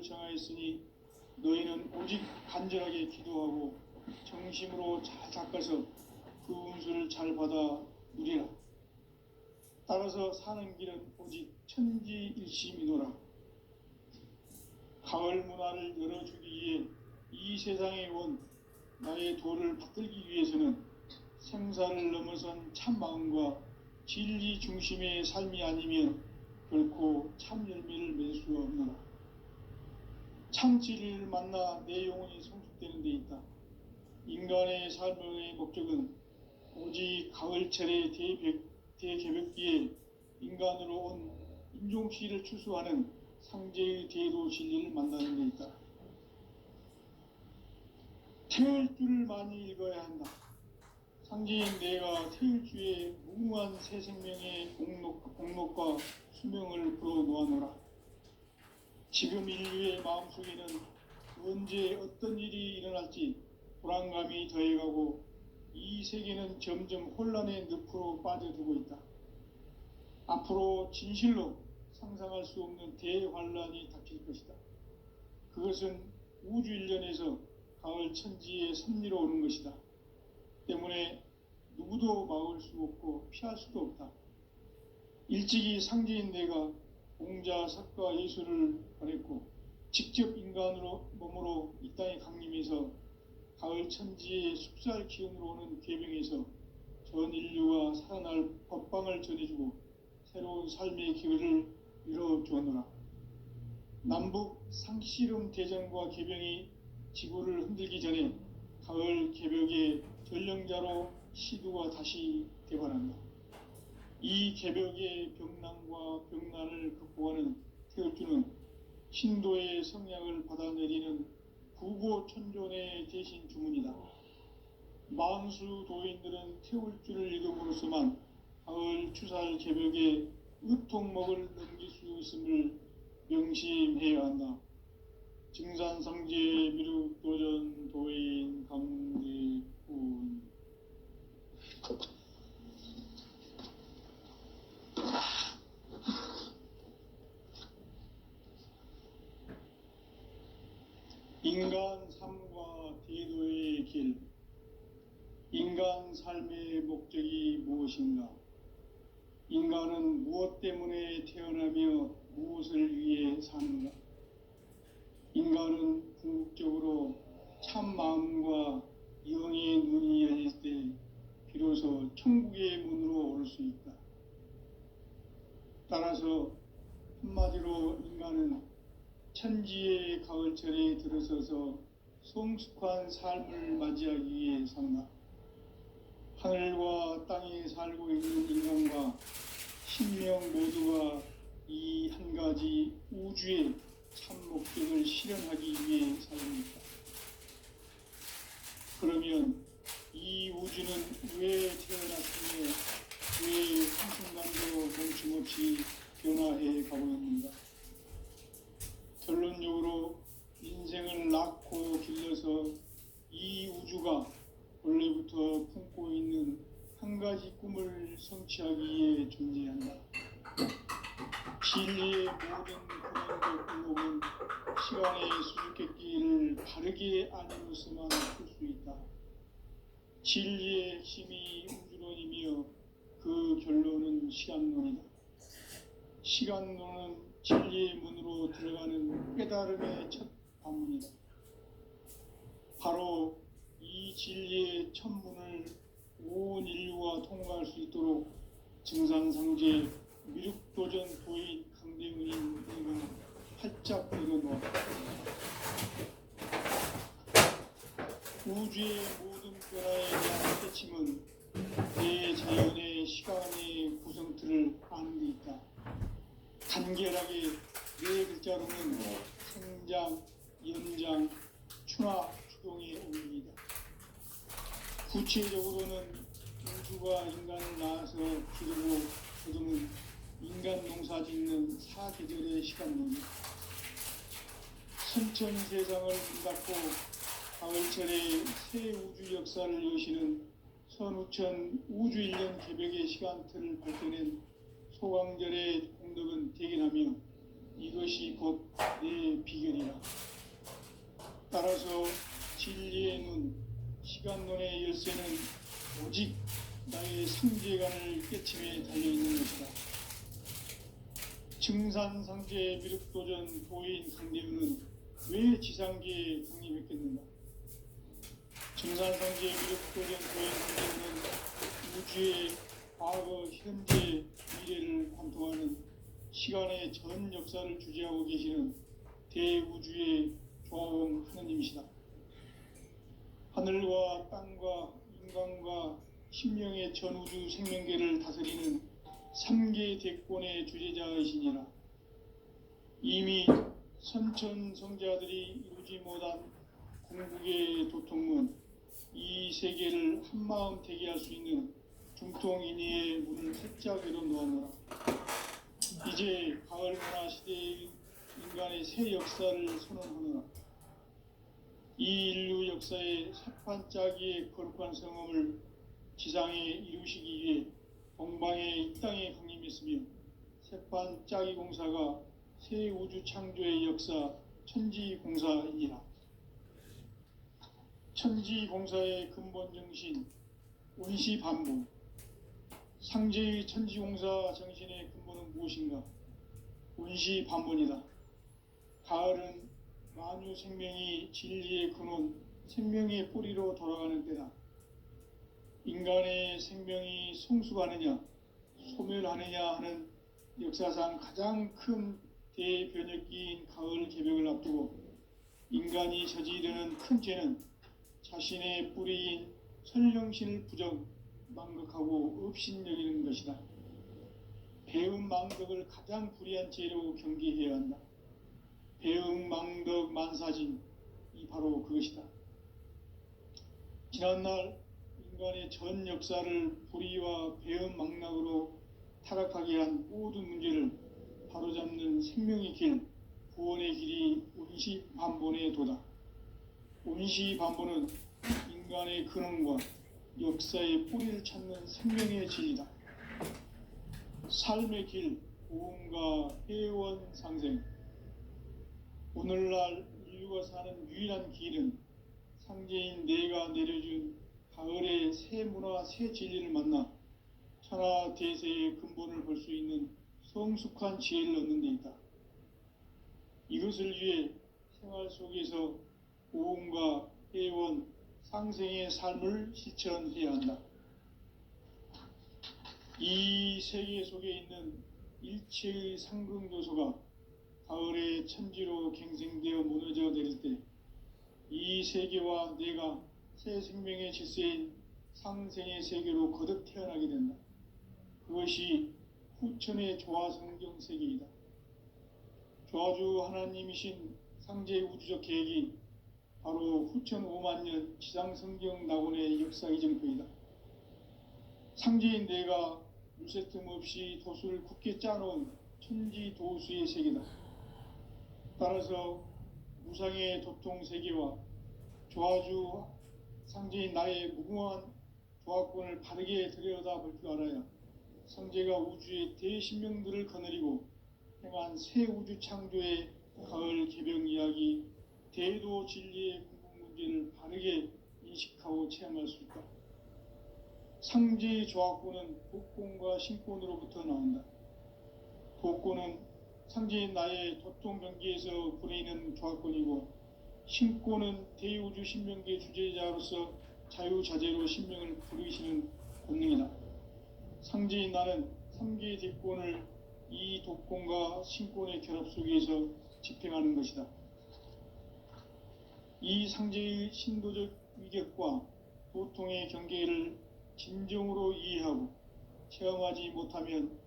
요청하였으니 너희는 오직 간절하게 기도하고 정심으로 잘 닦아서 그 운수를 잘 받아 누리라. 따라서 사는 길은 오직 천지일심이노라. 가을 문화를 열어주기 위해 이 세상에 온 나의 도를 받들기 위해서는 생사를 넘어선 참 마음과 진리 중심의 삶이 아니면 결코 참 열매를 맺을 수 없노라. 참 진리를 만나 내 영혼이 성숙되는 데 있다. 인간의 삶의 목적은 오직 가을철의 대개벽기에 인간으로 온 인종시를 추수하는 상제의 대도 진리를 만나는 데 있다. 태을주를 많이 읽어야 한다. 상제인 내가 태을주의 무궁한 새 생명의 공록과 수명을 불어놓아노라. 지금 인류의 마음속에는 언제 어떤 일이 일어날지 불안감이 더해가고 이 세계는 점점 혼란의 늪으로 빠져들고 있다. 앞으로 진실로 상상할 수 없는 대환란이 닥칠 것이다. 그것은 우주 일련에서 가을 천지의 섭리로 오는 것이다. 때문에 누구도 막을 수 없고 피할 수도 없다. 일찍이 상제인 내가 공자, 석가, 예수를 보냈고 직접 인간으로 몸으로 이 땅에 강림해서 가을 천지의 숲살 기운으로 오는 궤병에서 전 인류가 살아날 법방을 전해주고 새로운 삶의 기회를 이뤄주었노라. 남북 상씨름 대전과 궤병이 지구를 흔들기 전에 가을 개벽의 전령자로 시두가 다시 개발한다. 이 개벽의 병난과 병난을 극복하는 태을주는 신도의 성약을 받아내리는 부고천존의 대신 주문이다. 만수 도인들은 태울주를 읽음으로써만 가을 추살 개벽의 으통목을 넘길 수 있음을 명심해야 한다. 증산상제 미륵도전 도인 강대군. 인간 삶과 대도의 길. 인간 삶의 목적이 무엇인가? 인간은 무엇 때문에 태어나며 무엇을 위해 사는가? 인간은 궁극적으로 참 마음과 영의 눈이 열릴 때 비로소 천국의 문으로 오를 수 있다. 따라서 한마디로 인간은 천지의 가을철에 들어서서 성숙한 삶을 맞이하기 위해 산다. 하늘과 땅에 살고 있는 인간과 신명 모두가 이 한 가지 우주의 참 목적을 실현하기 위해 살아있다. 그러면 이 우주는 왜 태어났으며 왜 한순간도 멈춤없이 변화해 가고 있는가? 결론적으로 인생을 낳고 길러서 이 우주가 원래부터 품고 있는 한 가지 꿈을 성취하기 위해 존재한다. 진리의 모든 근원적 근목은 시간의 수수께끼를 바르게 알므로서만 풀 수 있다. 진리의 핵심이 우주론이며 그 결론은 시간론이다. 시간론은 진리의 문으로 들어가는 깨달음의 첫 관문이다. 바로 이 진리의 첫 문을 온 인류가 통과할 수 있도록 증산상제 미륵도전 도인 강대군인 일본은 활짝 열어놓았다. 우주의 모든 변화에 대한 깨침은 대자연의 시간의 구성틀을 아는 데 있다. 간결하게 네 글자로는 생장, 연장, 추나, 추동의 원리이다. 구체적으로는 우주가 인간을 낳아서 기르고 거두는 인간 농사 짓는 사계절의 시간론이다. 선천 세상을 닫고 가을철에 새 우주 역사를 여시는 선우천 우주일년 개벽의 시간틀을 밝혀낸 소강절의 공덕은 대견하며 이것이 곧 내 비결이라. 따라서 진리의 눈, 시간론의 열쇠는 오직 나의 상제간을 깨침에 달려있는 것이다. 증산상제 미륵도전 도인 강대우는 왜 지상계에 강림했겠는가? 증산상제 미륵도전 도인 강대우는 우주의 과거, 현재, 미래를 관통하는 시간의 전 역사를 주재하고 계시는 대우주의 조화원 하느님이시다. 하늘과 땅과 인간과 신명의 전우주 생명계를 다스리는 3계 대권의 주재자이시니라. 이미 선천성자들이 이루지 못한 궁극의 도통문, 이 세계를 한마음 되게 할 수 있는 중통인의의 문을 활짝 열어놓았노라. 이제 가을 문화 시대의 인간의 새 역사를 선언하노라. 이 인류 역사의 새판짜기의 거룩한 성험을 지상에 이루시기 위해 동방의 이 땅에 강림했으며 새판짜기 공사가 새 우주 창조의 역사 천지공사이니라. 천지공사의 근본 정신 원시반복. 상제의 천지공사 정신의 근본은 무엇인가? 원시반복이다. 가을은 만유 생명이 진리의 근원, 생명의 뿌리로 돌아가는 때다. 인간의 생명이 성숙하느냐, 소멸하느냐 하는 역사상 가장 큰 대변혁기인 가을 개벽을 앞두고 인간이 저지르는 큰 죄는 자신의 뿌리인 선령신을 부정, 망극하고 업신여기는 것이다. 배음 망덕을 가장 불의한 죄로 경계해야 한다. 배음 망덕 만사진이 바로 그것이다. 지난날 인간의 전 역사를 불의와 배음 망락으로 타락하게 한 모든 문제를 바로잡는 생명의 길, 구원의 길이 원시반본의 도다. 원시반본은 인간의 근원과 역사의 뿌리를 찾는 생명의 진리다. 삶의 길, 고음과 회원 상생. 오늘날 인류가 사는 유일한 길은 상제인 내가 내려준 가을의 새 문화, 새 진리를 만나 천하 대세의 근본을 볼 수 있는 성숙한 지혜를 얻는 데 있다. 이것을 위해 생활 속에서 고음과 회원, 상생의 삶을 실천해야 한다. 이 세계 속에 있는 일체의 상극 요소가 가을의 천지로 갱생되어 무너져 내릴 때 이 세계와 내가 새 생명의 질서인 상생의 세계로 거듭 태어나게 된다. 그것이 후천의 조화성경 세계이다. 조화주 하나님이신 상제의 우주적 계획이 바로 후천 5만년 지상성경 낙원의 역사 이정표이다. 상제인 내가 물새 틈 없이 도수를 굳게 짜놓은 천지도수의 세계다. 따라서 무상의 도통 세계와 조화주 상제인 나의 무궁한 조화권을 바르게 들여다볼 줄 알아야 상제가 우주의 대신명들을 거느리고 행한 새 우주 창조의 가을 개벽 이야기, 대도 진리의 궁극 문제를 바르게 인식하고 체험할 수 있다. 상제의 조화권은 도권과 신권으로부터 나온다. 도권은 상제인 나의 도통 경계에서 부리는 조화권이고, 신권은 대우주 신명계 주제자로서 자유자재로 신명을 부르시는 본능이다. 상제인 나는 3계 대권을 이 도권과 신권의 결합 속에서 집행하는 것이다. 이 상제의 신도적 위격과 도통의 경계를 진정으로 이해하고 체험하지 못하면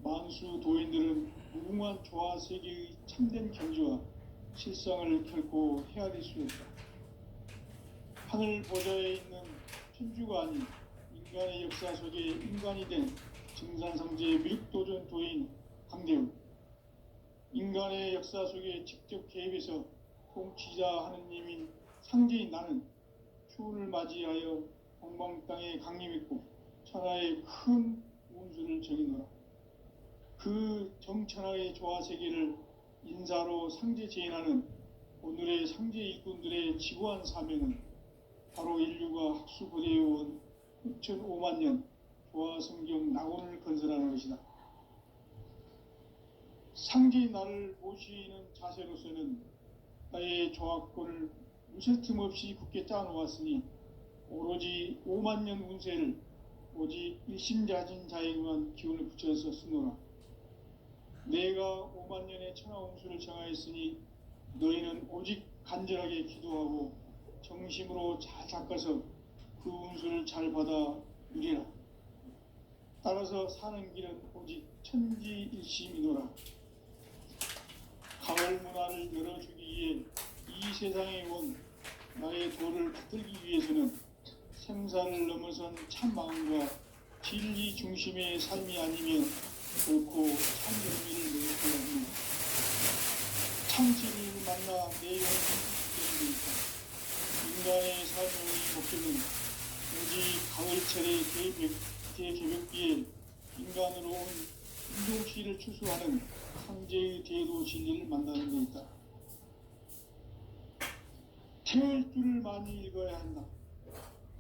만수 도인들은 무궁한 조화 세계의 참된 경지와 실상을 결코 헤아릴 수 없다. 하늘 보좌에 있는 천주가 아닌 인간의 역사 속에 인간이 된 증산상제 미륵도전 도인 강대우. 인간의 역사 속에 직접 개입해서 통치자 하느님인 상제인 나는 추운을 맞이하여 동방 땅에 강림했고 천하의 큰 운수를 정의노라. 그 정천하의 조화 세계를 인사로 상제 제인하는 오늘의 상제 일꾼들의 지구한 사명은 바로 인류가 학수고대해온 6,5만 년 조화성경 낙원을 건설하는 것이다. 상제의 나를 모시는 자세로서는 나의 조합권을 무쇠틈 없이 굳게 짜놓았으니 오로지 5만 년 운세를 오직 일심자진 자에게만 기운을 붙여서 쓰노라. 내가 5만 년의 천하운수를 정하였으니 너희는 오직 간절하게 기도하고 정심으로 잘 닦아서 그 운수를 잘 받아 누리라. 따라서 사는 길은 오직 천지일심이노라. 가을 문화를 열어주기 위해 이 세상에 온 나의 도를 받들기 위해서는 생사를 넘어선 참 마음과 진리 중심의 삶이 아니면 결코 참 의미를 누릴 수 없는 참진리를 만나 내 영혼을 지키는 데 있다. 인간의 삶의 목적은 오직 가을철의 대개벽기에 인간으로 온 인종시를 추수하는 상제의 대도 진리를 만나는 데 있다. 태울 줄을 많이 읽어야 한다.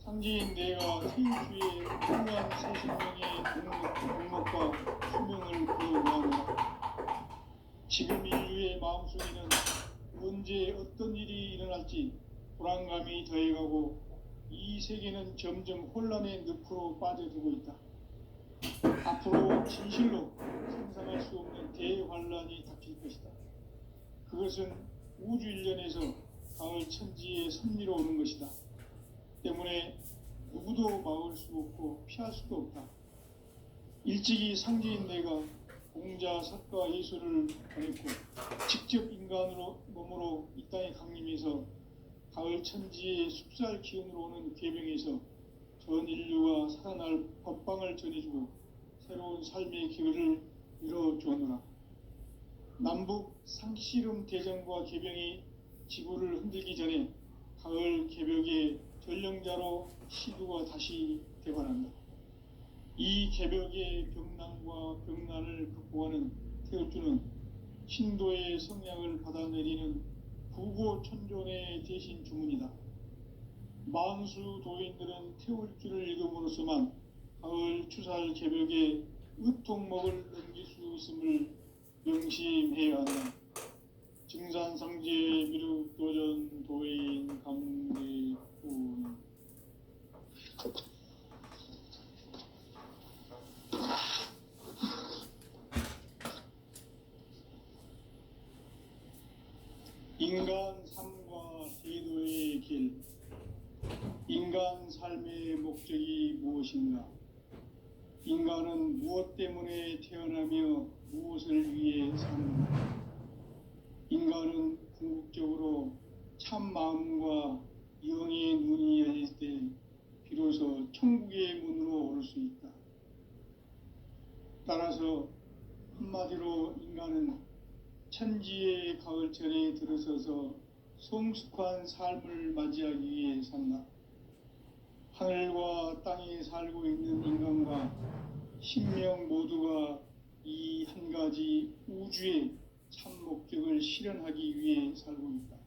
상제인 내가 태일주의 훌륭한 새 생명의 목록과 수명을 보여보았노라. 지금 인류의 마음속에는 언제 어떤 일이 일어날지 불안감이 더해가고 이 세계는 점점 혼란의 늪으로 빠져들고 있다. 앞으로 진실로 상상할 수 없는 대환란이 닥칠 것이다. 그것은 우주 일련에서 가을 천지의 섭리로 오는 것이다. 때문에 누구도 막을 수 없고 피할 수도 없다. 일찍이 상제인 내가 공자, 석가, 예수를 보냈고 직접 인간으로 몸으로 이 땅에 강림해서 가을 천지의 숲살 기운으로 오는 계명에서 전 인류가 살아날 법방을 전해주고 새로운 삶의 기회를 이뤄주었노라. 남북 상씨름 대전과 계병이 지구를 흔들기 전에 가을 개벽의 전령자로 시두가 다시 되관한다. 이 개벽의 병난과 병난을 극복하는 태울주는 신도의 성량을 받아내리는 구고천존의 대신 주문이다. 만수 도인들은 태울주를 읽음으로써만 가을 추살 개벽의 으통목을 넘길 수 있음을 명심해야 한다. 증산상제 미륵도전 도인 강대훈. 인간 삶과 제도의 길. 인간 삶의 목적이 무엇인가? 인간은 무엇 때문에 태어나며 무엇을 위해 사는가? 인간은 궁극적으로 참 마음과 영의 눈이 열릴 때 비로소 천국의 문으로 오를 수 있다. 따라서 한마디로 인간은 천지의 가을철에 들어서서 성숙한 삶을 맞이하기 위해 산다. 하늘과 땅에 살고 있는 인간과 신명 모두가 이 한 가지 우주의 참 목적을 실현하기 위해 살고 있다.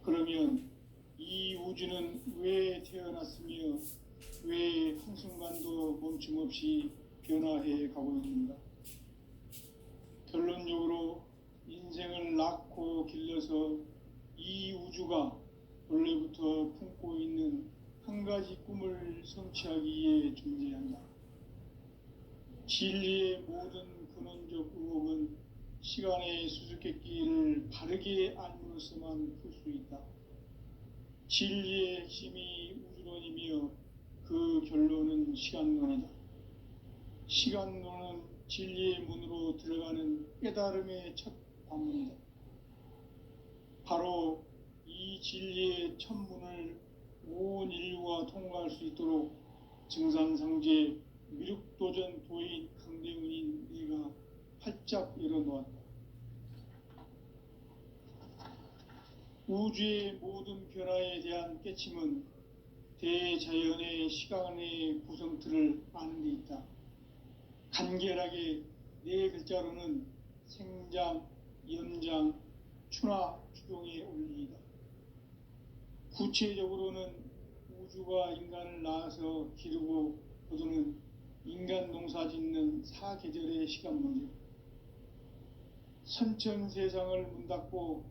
그러면 이 우주는 왜 태어났으며 왜 한순간도 멈춤 없이 변화해 가고 있는가? 결론적으로 인생을 낳고 길러서 이 우주가 원래부터 품고 있는 한 가지 꿈을 성취하기 위해 존재한다. 진리의 모든 근원적 의혹은 시간의 수수께끼를 바르게 알므로서만 풀 수 있다. 진리의 핵심이 우주론이며 그 결론은 시간론이다. 시간론은 진리의 문으로 들어가는 깨달음의 첫 관문이다. 바로 이 진리의 첫 문을 온 인류가 통과할 수 있도록 증산상제 미륵도전 도인 강대훈인 네가 활짝 열어놓았다. 우주의 모든 변화에 대한 깨침은 대자연의 시간의 구성틀을 아는 데 있다. 간결하게 네 글자로는 생장, 연장, 추나 추동에 올리이다. 구체적으로는 우주가 인간을 낳아서 기르고 거두는 인간 농사 짓는 사계절의 시간 문제, 선천 세상을 문 닫고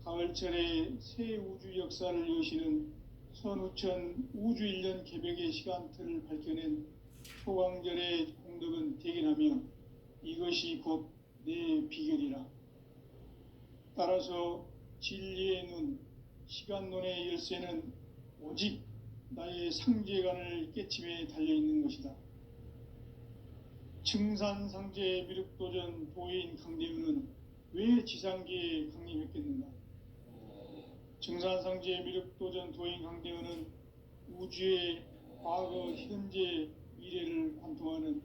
가을철에 새 우주 역사를 여시는 선우천 우주 1년 개벽의 시간틀을 밝혀낸 초광절의 공덕은 대견하며 이것이 곧 내 비결이라. 따라서 진리의 눈, 시간론의 열쇠는 오직 나의 상제관을 깨침에 달려있는 것이다. 증산상제 미륵도전 도인 강대우는 왜 지상계에 강림했겠는가? 증산상제 미륵도전 도인 강대우는 우주의 과거, 현재, 미래를 관통하는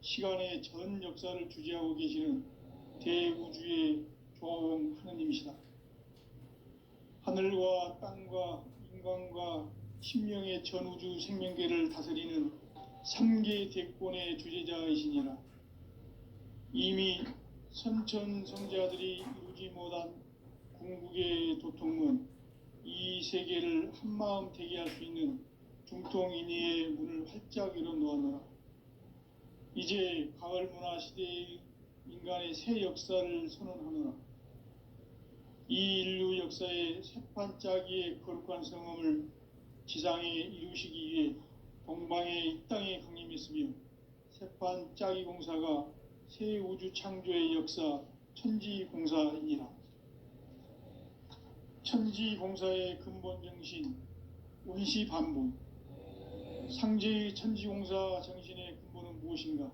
시간의 전 역사를 주재하고 계시는 대우주의 조화원 하느님이시다. 하늘과 땅과 인간과 신명의 전우주 생명계를 다스리는 3계 대권의 주재자이시니라. 이미 선천성자들이 이루지 못한 궁극의 도통문, 이 세계를 한마음 되게 할 수 있는 중통인의의 문을 활짝 열어놓았노라. 이제 가을 문화 시대의 인간의 새 역사를 선언하노라. 이 인류 역사의 새판짜기의 거룩한 성험을 지상에 이루시기 위해 동방의 이 땅에 강림했으며 새판짜기 공사가 새 우주 창조의 역사 천지공사이니라. 천지공사의 근본 정신 운시반본, 상제의 천지공사 정신의 근본은 무엇인가?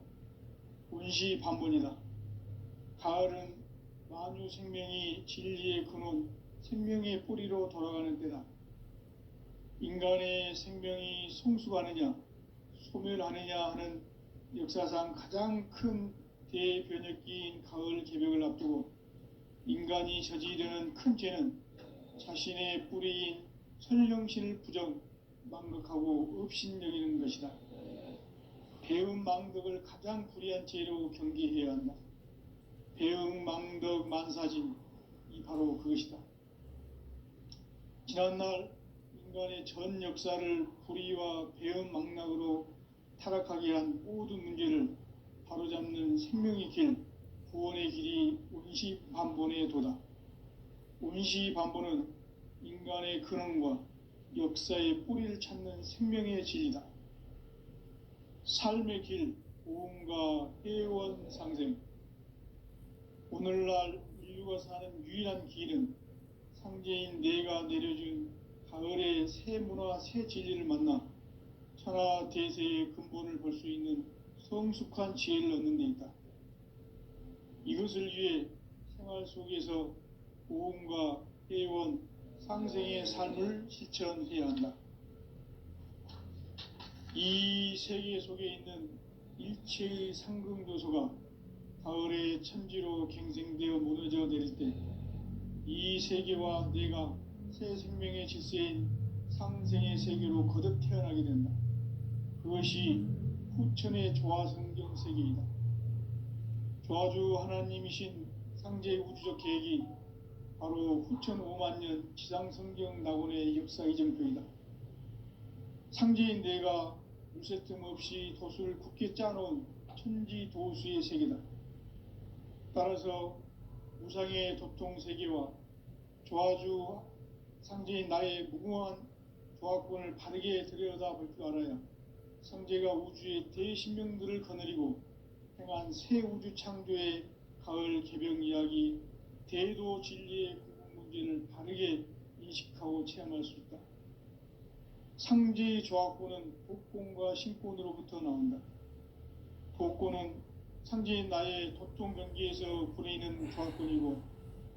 운시반본이다. 가을은 만유 생명이 진리의 근원, 생명의 뿌리로 돌아가는 때다. 인간의 생명이 성숙하느냐, 소멸하느냐 하는 역사상 가장 큰 대변혁기인 가을 개벽을 앞두고 인간이 저지르는 큰 죄는 자신의 뿌리인 설령신을 부정, 망극하고 업신여기는 것이다. 배은망덕을 가장 불의한 죄로 경계해야 한다. 배은망덕 만사진, 이 바로 그것이다. 지난날 인간의 전 역사를 불의와 배은망락으로 타락하게 한 모든 문제를 바로잡는 생명의 길, 구원의 길이 운시반본의 도다. 운시반본은 인간의 근원과 역사의 뿌리를 찾는 생명의 진리다. 삶의 길, 오음과 해원 상생. 오늘날 인류가 사는 유일한 길은 상제인 내가 내려준 가을의 새 문화, 새 진리를 만나 천하 대세의 근본을 볼 수 있는 성숙한 지혜를 얻는 데 있다. 이것을 위해 생활 속에서 오음과 해원, 상생의 삶을 실천해야 한다. 이 세계 속에 있는 일체의 상승조소가 가을의 천지로 갱생되어 무너져 내릴 때 이 세계와 내가 새 생명의 질서인 상생의 세계로 거듭 태어나게 된다. 그것이 후천의 조화성경 세계이다. 조화주 하나님이신 상제의 우주적 계획이 바로 후천 5만년 지상성경 낙원의 역사 이정표이다. 상제인 내가 물새 틈 없이 도수를 굳게 짜놓은 천지도수의 세계다. 따라서 우상의 도통 세계와 조화주 상제인 나의 무궁한 조화권을 바르게 들여다볼 줄 알아야 상제가 우주의 대신명들을 거느리고 행한 새 우주 창조의 가을 개병 이야기, 대도 진리의 구분 문제를 바르게 인식하고 체험할 수 있다. 상제의 조화권은 독권과 신권으로부터 나온다. 독권은 상제인 나의 도통 경계에서 부리는 조화권이고,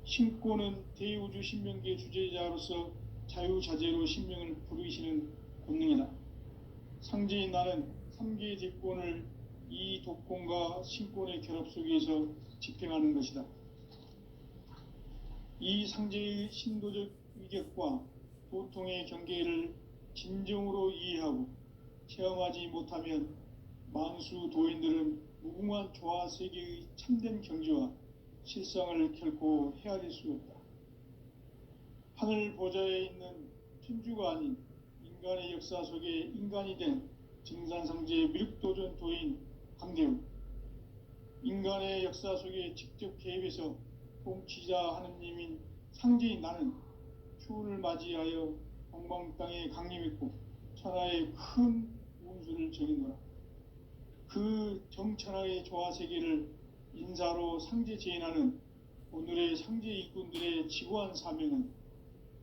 신권은 대우주 신명계 주제자로서 자유자재로 신명을 부르시는 권능이다. 상제인 나는 3개의 대권을 이 독권과 신권의 결합 속에서 집행하는 것이다. 이 상제의 신도적 위격과 도통의 경계를 진정으로 이해하고 체험하지 못하면 만수 도인들은 무궁한 조화 세계의 참된 경지와 실상을 결코 헤아릴 수 없다. 하늘 보좌에 있는 천주가 아닌 인간의 역사 속에 인간이 된 증산성지의 미륵도전 도인 강대우, 인간의 역사 속에 직접 개입해서 통치자 하느님인 상제인 나는 추운을 맞이하여 동방 땅에 강림했고 천하의 큰 운수를 정했노라. 그 정천하의 조화세계를 인사로 상제 제인하는 오늘의 상제 일꾼들의 지구한 사명은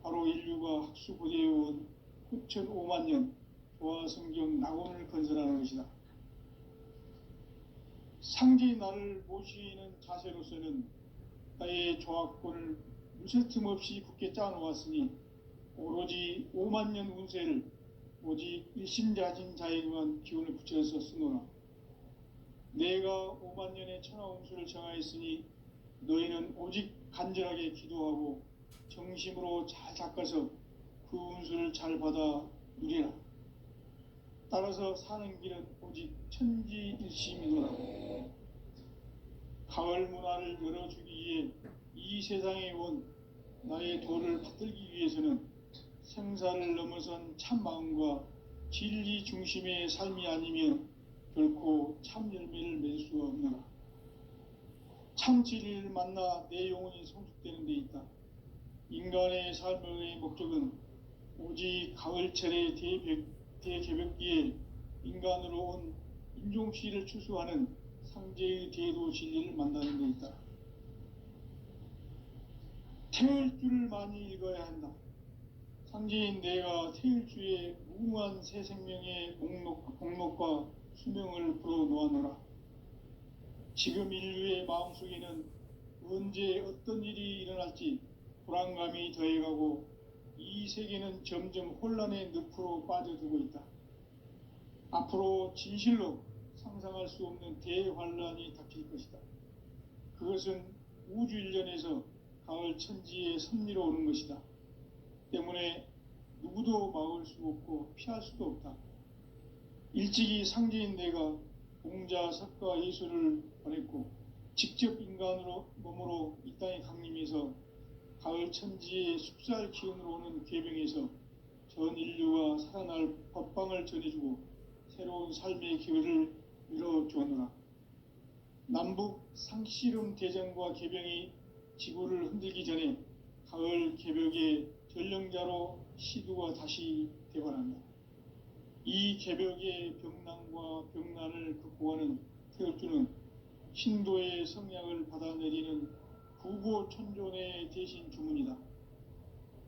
바로 인류가 학수고대해온 9,500만 년 조화성경 낙원을 건설하는 것이다. 상제의 나를 모시는 자세로서는 나의 조화권을 무쇠 틈 없이 굳게 짜놓았으니 오로지 5만 년 운세를 오직 일심자진 자에게만 기운을 붙여서 쓰노라. 내가 5만 년의 천하 운수를 정하였으니 너희는 오직 간절하게 기도하고 정심으로 잘 닦아서 그 운수를 잘 받아 누리라. 따라서 사는 길은 오직 천지일심이노라. 가을 문화를 열어주기 위해 이 세상에 온 나의 도를 받들기 위해서는 생사를 넘어선 참 마음과 진리 중심의 삶이 아니면 결코 참 열매를 맺을 수가 없노라. 참 진리를 만나 내 영혼이 성숙되는 데 있다. 인간의 삶의 목적은 오직 가을철의 대개벽기에 인간으로 온 인종씨를 추수하는 상제의 대도 진리를 만나는 데 있다. 태을 줄을 많이 읽어야 한다. 상제인 내가 태일주의 무궁한 새 생명의 공록과 수명을 불어놓아노라. 지금 인류의 마음속에는 언제 어떤 일이 일어날지 불안감이 더해가고 이 세계는 점점 혼란의 늪으로 빠져들고 있다. 앞으로 진실로 상상할 수 없는 대환란이 닥칠 것이다. 그것은 우주 일련에서 가을 천지의 섭리로 오는 것이다. 때문에 누구도 막을 수 없고 피할 수도 없다. 일찍이 상제인 내가 공자, 석가, 예수를 보냈고 직접 인간으로 몸으로 이 땅에 강림해서 가을 천지의 숲살 기운으로 오는 궤병에서 전 인류가 살아날 법방을 전해주고 새로운 삶의 기회를 열어주었노라. 남북 상씨름 대전과 개병이 지구를 흔들기 전에 가을 개벽의 전령자로 시두가 다시 되관한다. 이 개벽의 병난과 병난을 극복하는 태울주는 신도의 성약을 받아내리는 구고천존의 대신 주문이다.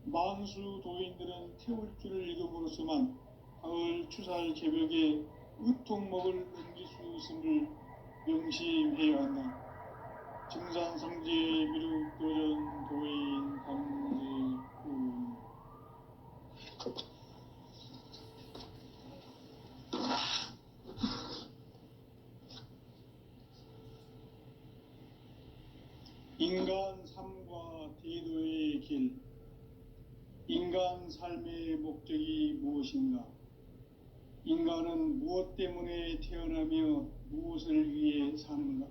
만수 도인들은 태울주를 읽음으로써만 가을 추살 개벽의 의통목을 넘길 수 있음을 명심해야 한다. 증산성제 미륵도전 도인 강제구. 인간 삶과 대도의 길. 인간 삶의 목적이 무엇인가? 인간은 무엇 때문에 태어나며 무엇을 위해 사는가?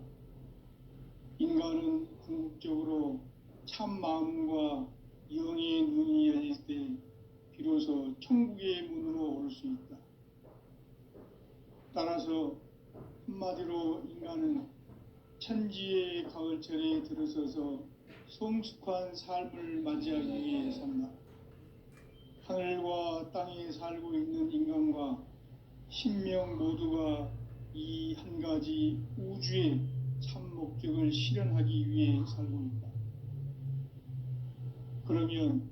인간은 궁극적으로 참 마음과 영의 눈이 열릴 때 비로소 천국의 문으로 올 수 있다. 따라서 한마디로 인간은 천지의 가을철에 들어서서 성숙한 삶을 맞이하기 위해 산다. 하늘과 땅에 살고 있는 인간과 신명 모두가 이 한 가지 우주의 참 목적을 실현하기 위해 살고 있다. 그러면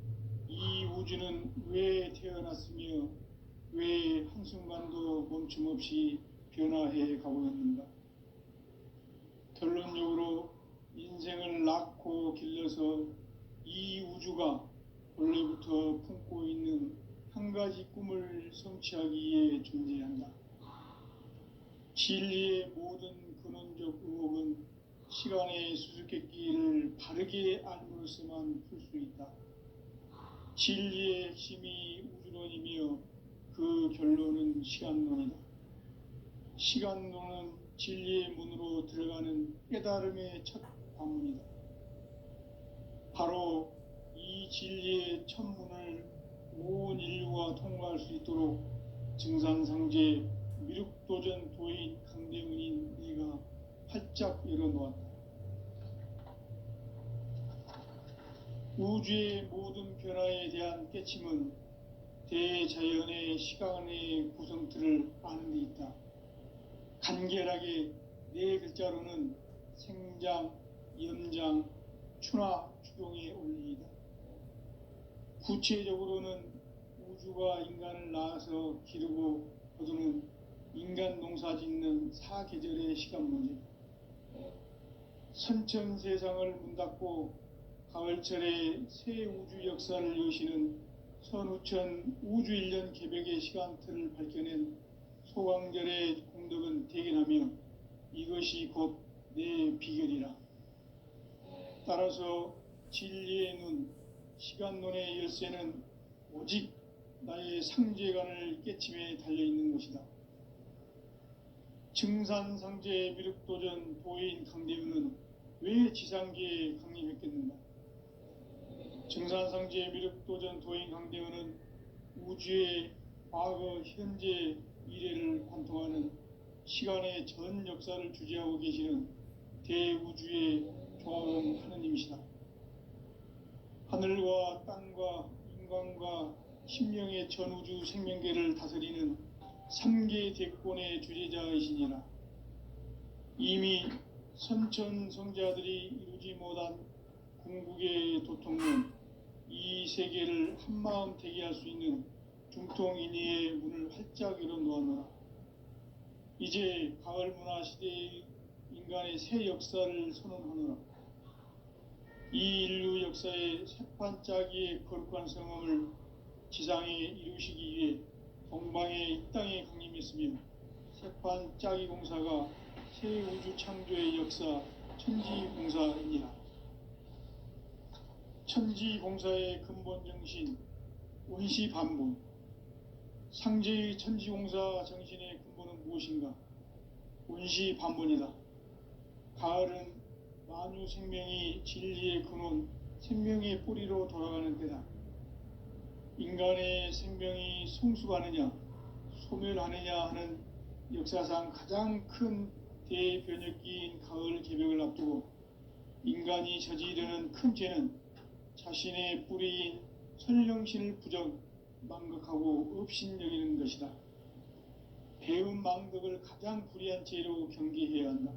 이 우주는 왜 태어났으며 왜 한순간도 멈춤없이 변화해 가고 있는가? 결론적으로 인생을 낳고 길러서 이 우주가 원래부터 품고 있는 한 가지 꿈을 성취하기 위해 존재한다. 진리의 모든 근원적 의혹은 시간의 수수께끼를 바르게 알므로서만 풀 수 있다. 진리의 핵심이 우주론이며 그 결론은 시간론이다. 시간론은 진리의 문으로 들어가는 깨달음의 첫 관문이다. 바로 이 진리의 천문을 온 인류가 통과할 수 있도록 증산상제 미륵도전 도인 강대문인 네가 활짝 열어놓았다. 우주의 모든 변화에 대한 깨침은 대자연의 시간의 구성틀을 아는 데 있다. 간결하게 네 글자로는 생장, 연장, 추나 추동의 원리이다. 구체적으로는 우주가 인간을 낳아서 기르고 거두는 인간 농사 짓는 사계절의 시간 문제, 선천 세상을 문 닫고 가을철에 새 우주 역사를 여시는 선우천 우주 1년 개벽의 시간틀을 밝혀낸 소강절의 공덕은 대견하며 이것이 곧 내 비결이라. 따라서 진리의 눈, 시간론의 열쇠는 오직 나의 상제관을 깨침에 달려있는 것이다. 증산상제 미륵도전 도인 강대윤은 왜 지상계에 강림했겠는가? 증산상제 미륵도전 도인 강대윤은 우주의 과거, 현재, 미래를 관통하는 시간의 전 역사를 주재하고 계시는 대우주의 조화로운 하느님이시다. 하늘과 땅과 인간과 신명의 전우주 생명계를 다스리는 3계 대권의 주재자이시니라. 이미 선천성자들이 이루지 못한 궁극의 도통은 이 세계를 한마음 되게 할 수 있는 중통인의의 문을 활짝 열어놓았노라. 이제 가을 문화 시대의 인간의 새 역사를 선언하노라. 이 인류 역사의 새판짜기의 거룩한 성험을 지상에 이루시기 위해 동방의 이 땅에 강림했으며 새판짜기 공사가 새 우주 창조의 역사 천지공사이니라. 천지공사의 근본 정신 원시반본, 상제의 천지공사 정신의 근본은 무엇인가? 원시반본이다. 가을은 만유 생명이 진리의 근원, 생명의 뿌리로 돌아가는 때다. 인간의 생명이 성숙하느냐, 소멸하느냐 하는 역사상 가장 큰 대변혁기인 가을 개벽을 앞두고 인간이 저지르는 큰 죄는 자신의 뿌리인 선령신을 부정, 망각하고 업신여기는 것이다. 배움 망덕을 가장 불의한 죄로 경계해야 한다.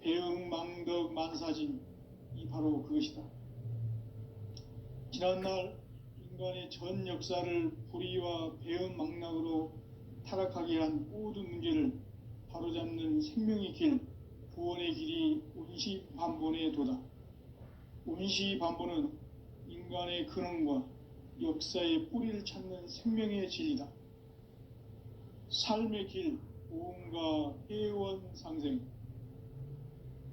배움 망덕 만사진, 이 바로 그것이다. 지난날 인간의 전 역사를 불의와 배움 망락으로 타락하게 한 모든 문제를 바로잡는 생명의 길, 구원의 길이 원시반본의 도다. 원시반본은 인간의 근원과 역사의 뿌리를 찾는 생명의 진리다. 삶의 길, 보험과 회원 상생.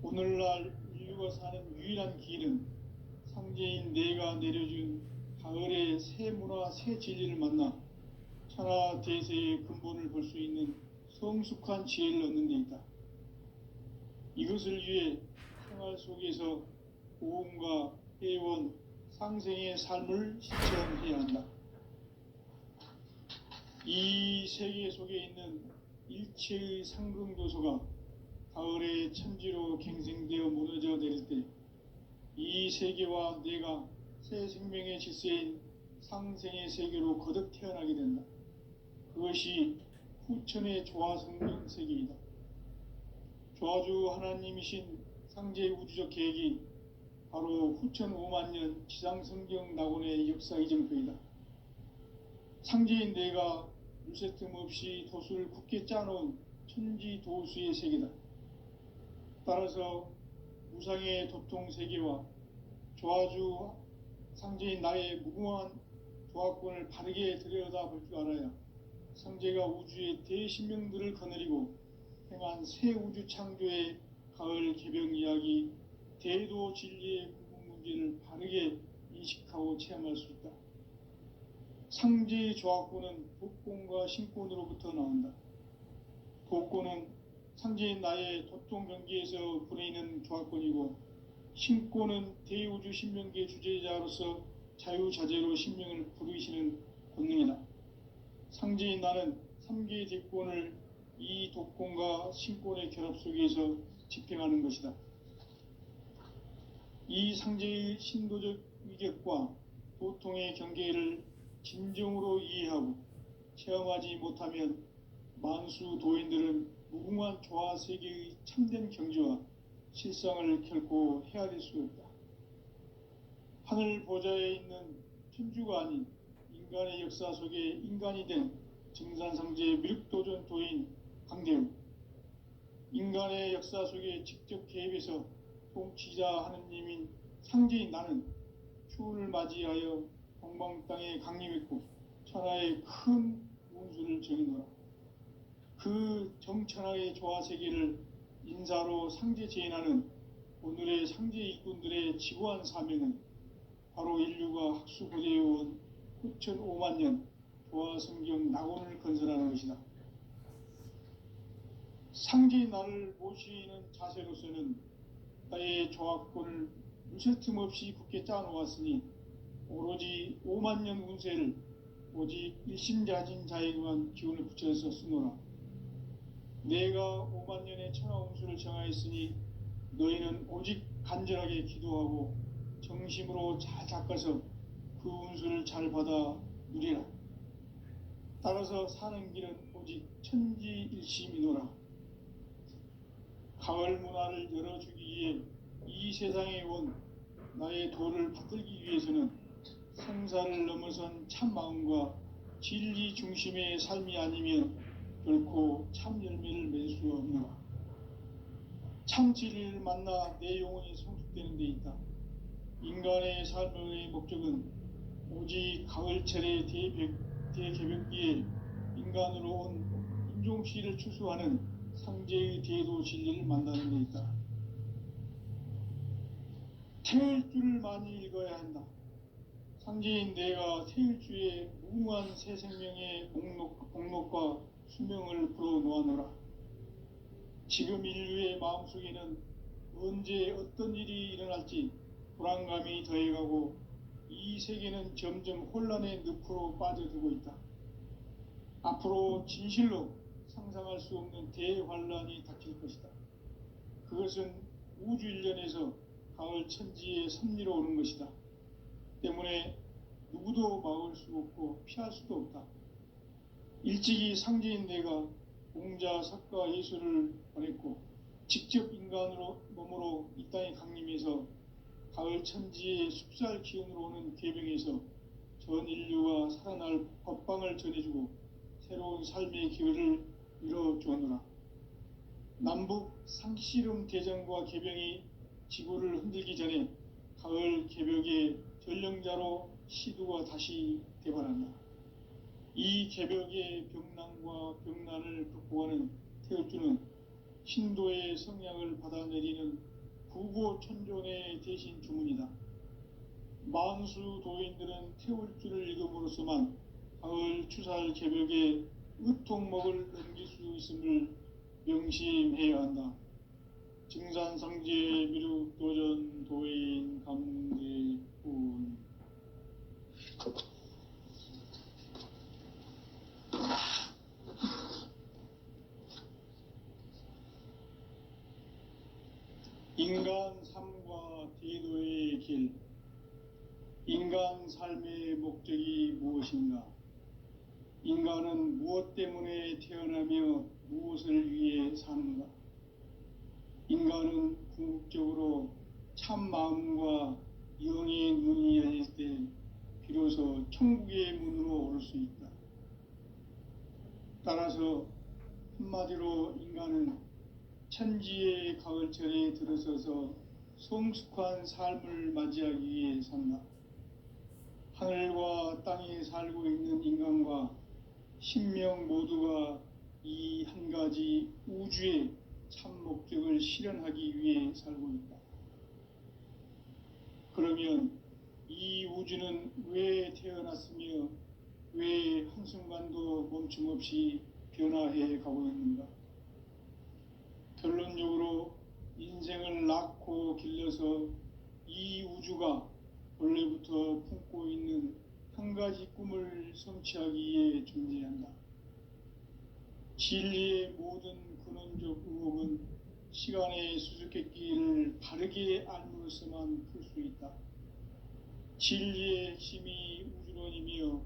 오늘날 인류가 사는 유일한 길은 상제인 내가 내려준 가을의 새 문화, 새 진리를 만나 천하 대세의 근본을 볼 수 있는 성숙한 지혜를 얻는 데 있다. 이것을 위해 생활 속에서 보험과 회원, 상생의 삶을 실천해야 한다. 이 세계 속에 있는 일체의 상승조소가 가을의 천지로 갱생되어 무너져 내릴 때 이 세계와 내가 새 생명의 질서인 상생의 세계로 거듭 태어나게 된다. 그것이 후천의 조화성령 세계이다. 조화주 하나님이신 상제의 우주적 계획이 바로 후천 5만년 지상성경 낙원의 역사 이정표이다. 상제인 내가 물새 틈 없이 도수를 굳게 짜놓은 천지도수의 세계다. 따라서 무상의 도통 세계와 조화주 상제인 나의 무궁한 조화권을 바르게 들여다볼 줄 알아야 상제가 우주의 대신명들을 거느리고 행한 새 우주 창조의 가을 개벽 이야기, 대도 진리의 궁극 문제를 바르게 인식하고 체험할 수 있다. 상제의 조화권은 복권과 신권으로부터 나온다. 복권은 상제인 나의 도통 경계에서 부리는 조화권이고, 신권은 대우주 신명계 주제자로서 자유자재로 신명을 부르시는 권능이다. 상제인 나는 3개의 대권을 이 독권과 신권의 결합 속에서 집행하는 것이다. 이 상제의 신도적 위격과 도통의 경계를 진정으로 이해하고 체험하지 못하면 만수 도인들은 무궁한 조화 세계의 참된 경지와 실상을 결코 헤아릴 수 없다. 하늘 보좌에 있는 천주가 아닌 인간의 역사 속에 인간이 된 증산상제의 미륵도전 도인 강대우, 인간의 역사 속에 직접 개입해서 통치자 하느님인 상제인 나는 추운을 맞이하여 동방 땅에 강림했고 천하의 큰 운수를 정해놓아 그 정천하의 조화세계를 인사로 상제 제인하는 오늘의 상제 일꾼들의 지구한 사명은 바로 인류가 학수고대해온 9,500만 년 조화성경 낙원을 건설하는 것이다. 상제의 나를 모시는 자세로서는 나의 조화권을 무쇠 틈 없이 굳게 짜놓았으니 오로지 5만 년 운세를 오직 일심자진 자에게만 기운을 붙여서 쓰노라. 내가 5만 년의 천하 운수를 정하였으니 너희는 오직 간절하게 기도하고 정심으로 잘 닦아서 그 운수를 잘 받아 누리라. 따라서 사는 길은 오직 천지일심이노라. 가을 문화를 열어주기 위해 이 세상에 온 나의 도를 받들기 위해서는 생사를 넘어선 참 마음과 진리 중심의 삶이 아니면 결코 참 열매를 맺을 수 없노라. 참 진리를 만나 내 영혼이 성숙되는 데 있다. 인간의 삶의 목적은 오직 가을철의 대개벽기에 인간으로 온 인종씨를 추수하는 상제의 대도 진리를 만나는 데 있다. 태일주를 많이 읽어야 한다. 상제인 내가 태일주의 무궁한 새 생명의 목록과 수명을 불어놓아노라. 지금 인류의 마음속에는 언제 어떤 일이 일어날지 불안감이 더해가고 이 세계는 점점 혼란의 늪으로 빠져들고 있다. 앞으로 진실로 상상할 수 없는 대환란이 닥칠 것이다. 그것은 우주 일련에서 가을 천지의 섭리로 오는 것이다. 때문에 누구도 막을 수 없고 피할 수도 없다. 일찍이 상제인 내가 공자, 석가, 예수를 보냈고 직접 인간으로 몸으로 이 땅에 강림해서 가을 천지의 숲살 기운으로 오는 계병에서 전 인류가 살아날 법방을 전해주고 새로운 삶의 기회를 이뤄주었노라. 남북 상씨름 대전과 계병이 지구를 흔들기 전에 가을 개벽의 전령자로 시두가 다시 대발한다. 이 개벽의 병난과 병난을 극복하는 태울주는 신도의 성향을 받아내리는 구고천존의 대신 주문이다. 만수 도인들은 태울주를 읽음으로써만 가을 추살 개벽의 의통목을 넘길 수 있음을 명심해야 한다. 증산상제 미륵도전 도인 강대훈. 인간 삶과 대도의 길. 인간 삶의 목적이 무엇인가? 인간은 무엇 때문에 태어나며 무엇을 위해 사는가? 인간은 궁극적으로 참 마음과 영의 문이 열릴 때 비로소 천국의 문으로 올 수 있다. 따라서 한마디로 인간은 천지의 가을철에 들어서서 성숙한 삶을 맞이하기 위해 산다. 하늘과 땅에 살고 있는 인간과 신명 모두가 이 한 가지 우주의 참 목적을 실현하기 위해 살고 있다. 그러면 이 우주는 왜 태어났으며 왜 한순간도 멈춤 없이 변화해 가고 있는가? 결론적으로 인생을 낳고 길러서 이 우주가 원래부터 품고 있는 가지 꿈을 성취하기 위해 존재한다. 진리의 모든 근원적 의혹은 시간의 수수께끼를 바르게 알므로서만 풀 수 있다. 진리의 핵심이 우주론이며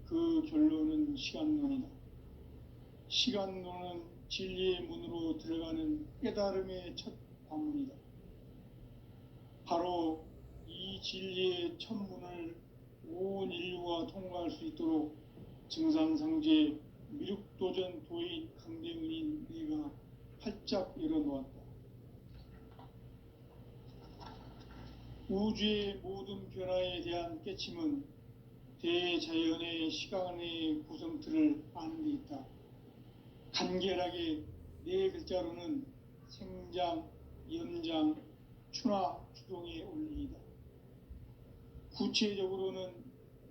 그 결론은 시간론이다. 시간론은 진리의 문으로 들어가는 깨달음의 첫 관문이다. 바로 이 진리의 첫 문을 온 인류가 통과할 수 있도록 증산상제 미륵도전 도인 강대문인 내가 활짝 열어놓았다. 우주의 모든 변화에 대한 깨침은 대자연의 시간의 구성틀을 아는 데 있다. 간결하게 네 글자로는 생장, 연장, 추나 추동의 원리이다. 구체적으로는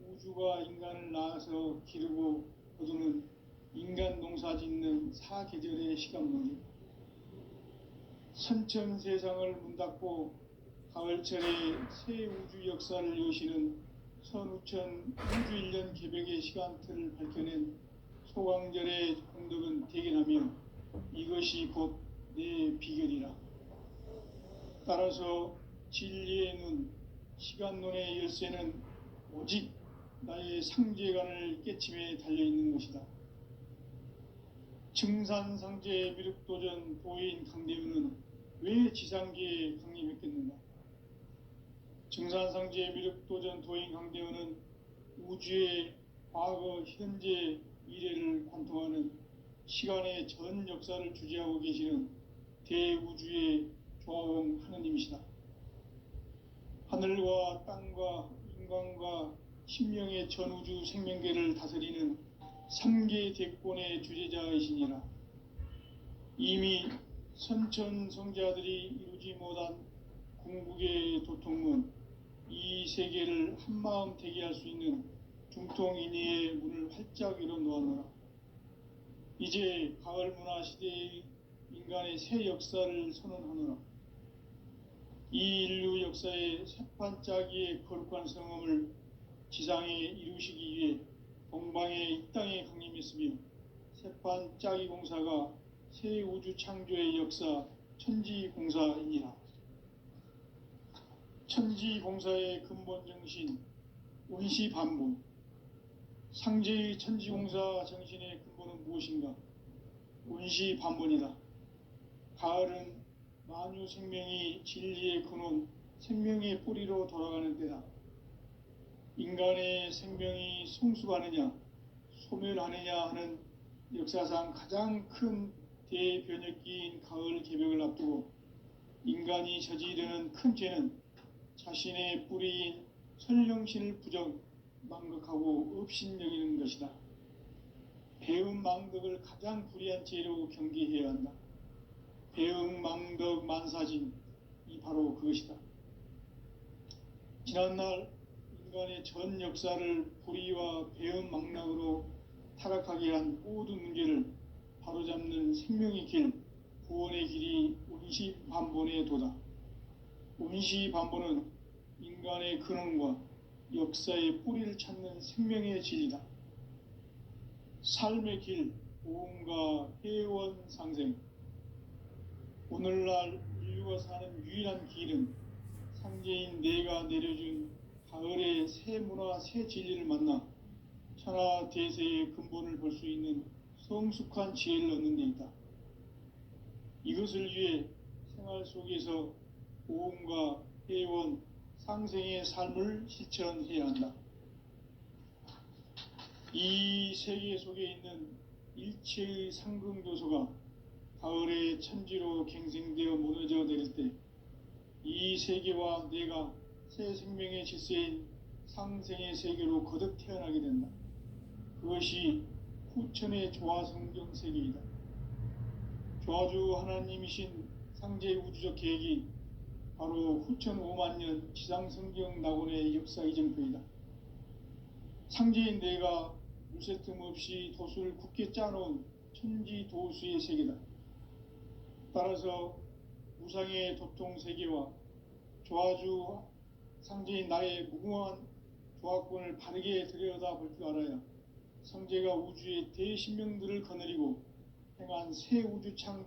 우주가 인간을 낳아서 기르고 거두는 인간 농사 짓는 사계절의 시간론이다. 선천 세상을 문닫고 가을철에 새 우주 역사를 여시는 선우천 우주 1년 개벽의 시간틀을 밝혀낸 소강절의 공덕은 대견하며 이것이 곧 내 비결이라. 따라서 진리의 눈, 시간론의 열쇠는 오직 나의 상제관을 깨침에 달려있는 것이다. 증산상제 미륵도전 도인 강대문은 왜 지상계에 강림했겠는가? 증산상제 미륵도전 도인 강대문은 우주의 과거, 현재, 미래를 관통하는 시간의 전 역사를 주재하고 계시는 대우주의 조화원 하느님이시다. 하늘과 땅과 인간과 신명의 전우주 생명계를 다스리는 3계 대권의 주재자이시니라. 이미 선천성자들이 이루지 못한 궁극의 도통문, 이 세계를 한마음 되게 할 수 있는 중통인의의 문을 활짝 열어놓았노라. 이제 가을 문화 시대의 인간의 새 역사를 선언하노라. 이 인류 역사의 새판짜기의 거룩한 성험을 지상에 이루시기 위해 동방의 이 땅에 강림했으며 새판짜기 공사가 새 우주 창조의 역사 천지공사이니라. 천지공사의 근본 정신 원시반본. 상제의 천지공사 정신의 근본은 무엇인가? 원시반본이다. 가을은 만유 생명이 진리의 근원, 생명의 뿌리로 돌아가는 때다. 인간의 생명이 성숙하느냐, 소멸하느냐 하는 역사상 가장 큰 대변혁기인 가을 개벽을 앞두고 인간이 저지르는 큰 죄는 자신의 뿌리인 설령신을 부정, 망극하고 업신여기는 것이다. 배음 망덕을 가장 불의한 죄로 경계해야 한다. 배음 망덕 만사진, 이 바로 그것이다. 지난날 인간의 전 역사를 불의와 배음 망락으로 타락하게 한 모든 문제를 바로잡는 생명의 길, 구원의 길이 원시반본의 도다. 원시반본은 인간의 근원과 역사의 뿌리를 찾는 생명의 진리다. 삶의 길, 보험과 회원 상생. 오늘날 인류가 사는 유일한 길은 상제인 내가 내려준 가을의 새 문화, 새 진리를 만나 천하 대세의 근본을 볼 수 있는 성숙한 지혜를 얻는 데 있다. 이것을 위해 생활 속에서 보험과 회원, 상생의 삶을 실천해야 한다. 이 세계 속에 있는 일체의 상금교소가 가을의 천지로 갱생되어 무너져 내릴 때 이 세계와 내가 새 생명의 질서인 상생의 세계로 거듭 태어나게 된다. 그것이 후천의 조화성경 세계이다. 조화주 하나님이신 상제 우주적 계획이 바로 후천 5만 년 지상성경 낙원의 역사 이정표이다. 상제인 내가 물새 틈 없이 도수를 굳게 짜놓은 천지 도수의 세계다. 따라서 무상의 도통 세계와 조화주 상제인 나의 무궁한 조합권을 바르게 들여다볼 줄 알아야 성제가 우주의 대신명들을 거느리고 행한 새 우주 창조